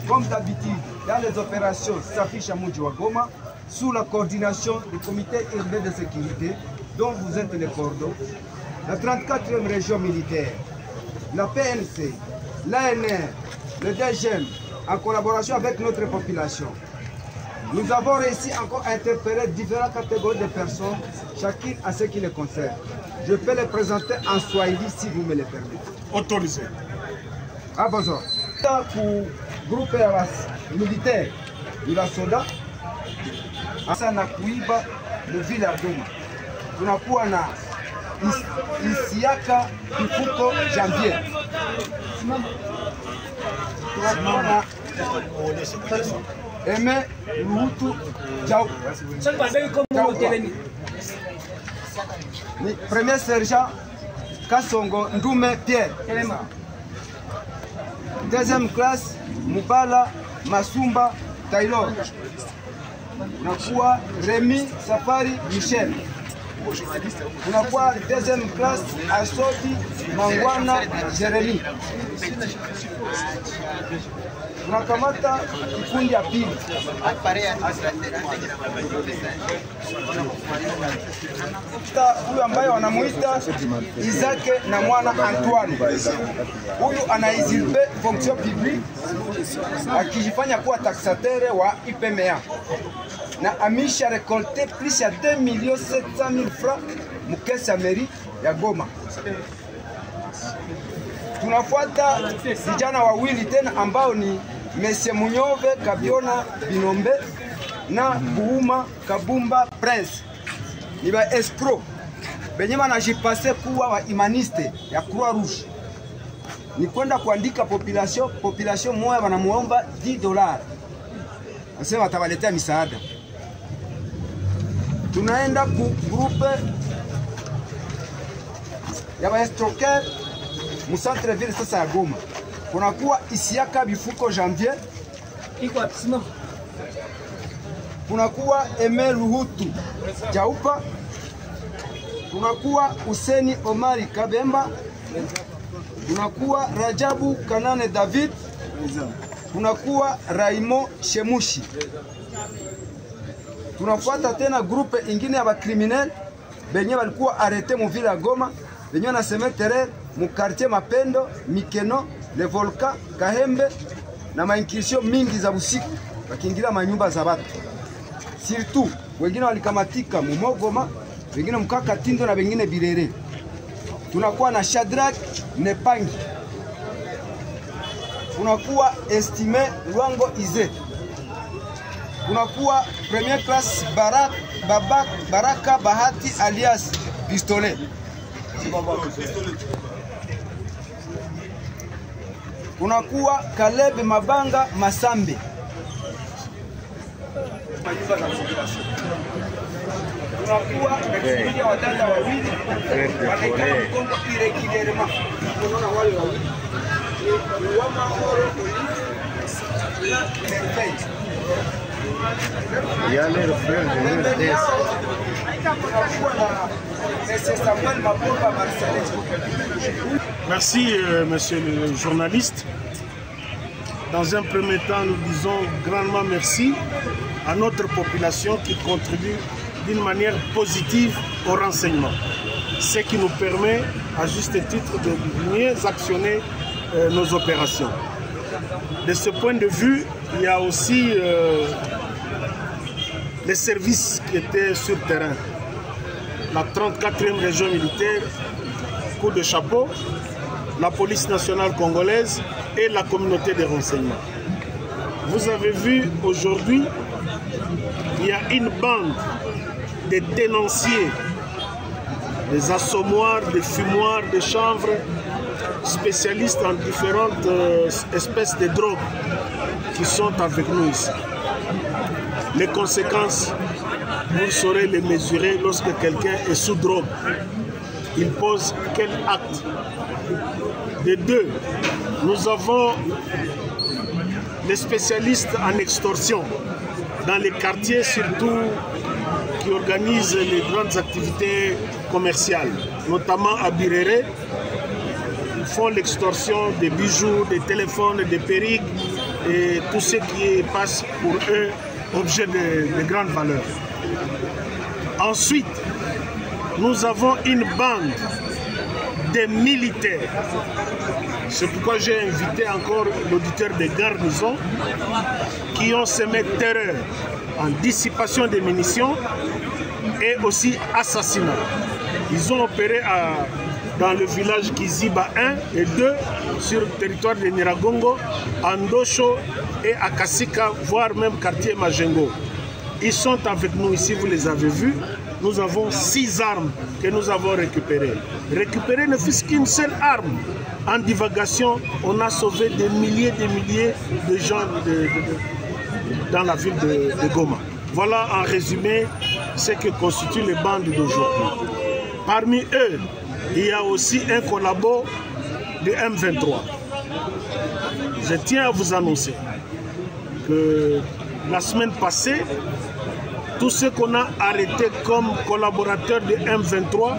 Comme d'habitude, dans les opérations s'affiche à Mouji wa Goma, sous la coordination du comité urbain de sécurité, dont vous êtes les cordons, la 34e région militaire, la PNC, l'ANR, le DGM, en collaboration avec notre population. Nous avons réussi encore à interpeller différentes catégories de personnes, chacune à ce qui les concerne. Je peux les présenter en Swahili si vous me le permettez. Autorisé. Ah, bonjour. Pour groupe ya militaire ila soda hasa na kuiba mvile ya Goma. Tunakuwa na Isiaka Kifuko Janvier. Tunakuwa na Eme Luhutu Jau. Ni premier sergent Kasongo Ndume Pierre. Deuxième classe, Mubala Masumba Taylor. Unakuwa Remy Safari Michel. Unakuwa deuxième classe, Asodi Mangwana Jeremy. Unakamata kikundi ya pili. Huyu ambaye wanamuita Izake na mwana Antoine. Huyu anaizilpe fonction publique akijifanya kuwa taxatere wa IPMA. Na amisha récolté plus ya 2,700,000 francs mukesi ya mairie ya Goma. Tunafuata vijana wawili tena ambao ni Monsieur Munyove Kabiona Binombe na Buuma Kabumba Prince. Ni ba escroc benye banajipase kuwa wa humaniste ya Croix Rouge. Ni kwenda kuandika population moja wanamuomba $10. Nasema watabaletea misaada. Tunaenda ku groupe ya ba escroquer mu centre ville sasa ya Goma. Kunakuwa Isiaka Bifuko Janvier. Iko apisima. Kunakuwa Eme Luhutu Jaupa. Kunakuwa Useni Omari Kabemba. Kunakuwa Rajabu Kanane David. Kunakuwa Raimo Shemushi. Tunafuata tena grupe ingine ya bakriminel benye walikuwa arete mu ville ya Goma, benye na semetere mu quartier Mapendo, Mikeno, Le Volcan, Kahembe na mainkirisio mingi za busiku wakiingilia manyumba za watu. Surtout wengine walikamatika mu Mogoma, wengine mkaka Tindo na wengine Birere. Tunakuwa na Shadrack Nepangi. Tunakuwa Estime Luango Ize. Tunakuwa premier classe Baraka Bahati alias Pistolet. Kunakuwa Kaleb Mabanga Masambe. Kunakuwa ya wadada wawili wanaikana mkongo iregulièrement. Unaona wale wawili Merci, monsieur le journaliste. Dans un premier temps, nous disons grandement merci à notre population qui contribue d'une manière positive au renseignement. Ce qui nous permet, à juste titre, de mieux actionner nos opérations. De ce point de vue, il y a aussi les services qui étaient sur terrain. La 34e région militaire, coup de chapeau, la police nationale congolaise et la communauté des renseignements. Vous avez vu aujourd'hui, il y a une bande des tenanciers, des assommoirs, des fumoirs, des chanvres, spécialistes en différentes espèces de drogues qui sont avec nous ici. Les conséquences, vous saurez les mesurer lorsque quelqu'un est sous drogue. Il pose quel acte? De deux, nous avons les spécialistes en extorsion dans les quartiers surtout qui organisent les grandes activités commerciales, notamment à Birere. Ils font l'extorsion des bijoux, des téléphones, des perruques et tout ce qui passe pour eux objet de grande valeur. Ensuite, nous avons une bande de militaires. C'est pourquoi j'ai invité encore l'auditeur des garnisons qui ont semé terreur en dissipation des munitions et aussi assassinat. Ils ont opéré dans le village Kiziba 1 et 2 sur le territoire de Nyiragongo, à Ndosho et à Kasika, voire même quartier Majengo. Ils sont avec nous ici, vous les avez vus. Nous avons 6 armes que nous avons récupérées. Récupérer ne fût qu'une seule arme. En divagation, on a sauvé des milliers de gens dans la ville de Goma. Voilà en résumé ce que constituent les bandes d'aujourd'hui. Parmi eux, il y a aussi un collabo de M23. Je tiens à vous annoncer que la semaine passée, tous ceux qu'on a arrêtés comme collaborateurs de M23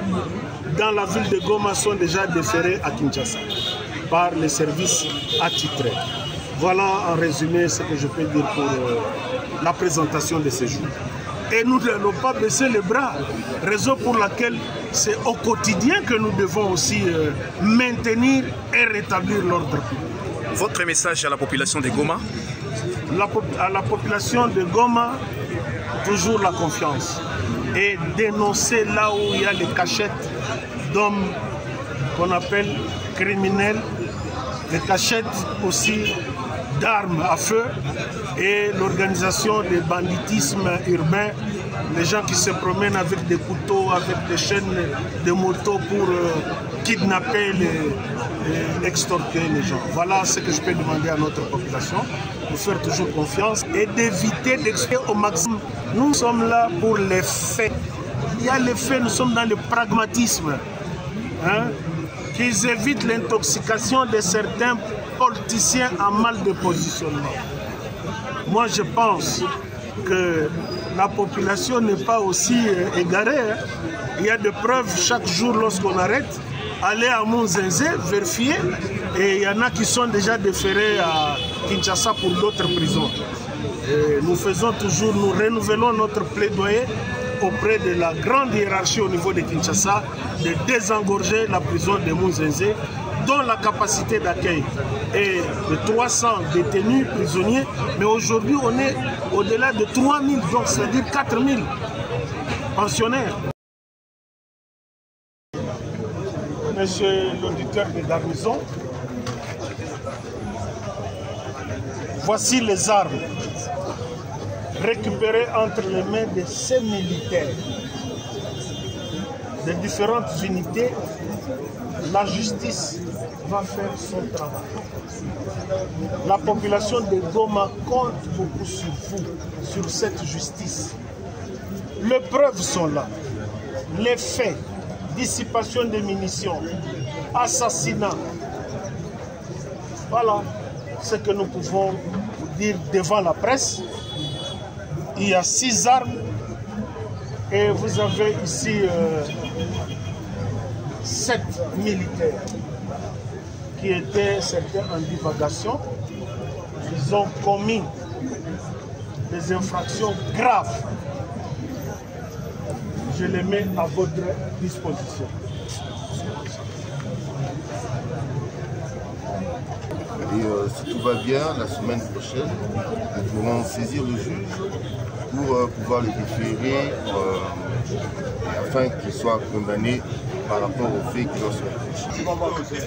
dans la ville de Goma sont déjà déférés à Kinshasa par les services attitrés. Voilà en résumé ce que je peux dire pour la présentation de ces jours. Et nous n'allons pas baisser les bras, raison pour laquelle c'est au quotidien que nous devons aussi maintenir et rétablir l'ordre public. Votre message à la population de Goma? À la population de Goma, toujours la confiance et dénoncer là où il y a les cachettes d'hommes qu'on appelle criminels, les cachettes aussi d'armes à feu et l'organisation des banditismes urbains, les gens qui se promènent avec des couteaux, avec des chaînes de motos pour kidnapper, extorquer les gens. Voilà ce que je peux demander à notre population, de faire toujours confiance et d'éviter d'expliquer au maximum. Nous sommes là pour les faits. Il y a les faits, nous sommes dans le pragmatisme. Qu'ils évitent l'intoxication de certains politiciens en mal de positionnement. Moi, je pense que la population n'est pas aussi égarée. Il y a des preuves chaque jour lorsqu'on arrête. Aller à Munzenze, vérifier, et il y en a qui sont déjà déférés à Kinshasa pour d'autres prisons. Et nous faisons toujours, nous renouvelons notre plaidoyer auprès de la grande hiérarchie au niveau de Kinshasa de désengorger la prison de Munzenze, dont la capacité d'accueil est de 300 détenus prisonniers, mais aujourd'hui on est au-delà de 3000, donc c'est-à-dire 4000 pensionnaires. Monsieur l'auditeur des garnisons, voici les armes récupérées entre les mains de ces militaires de différentes unités. La justice va faire son travail. La population de Goma compte beaucoup sur vous, sur cette justice. Les preuves sont là. Les faits, dissipation des munitions, assassinat. Voilà ce que nous pouvons vous dire devant la presse. Il y a 6 armes et vous avez ici 7 militaires qui étaient certains en divagation. Ils ont commis des infractions graves. Je les mets à votre disposition. Et si tout va bien, la semaine prochaine, nous pourrons saisir le juge pour pouvoir les déférer afin qu'ils soient condamnés par rapport aux faits qui leur sont reprochés.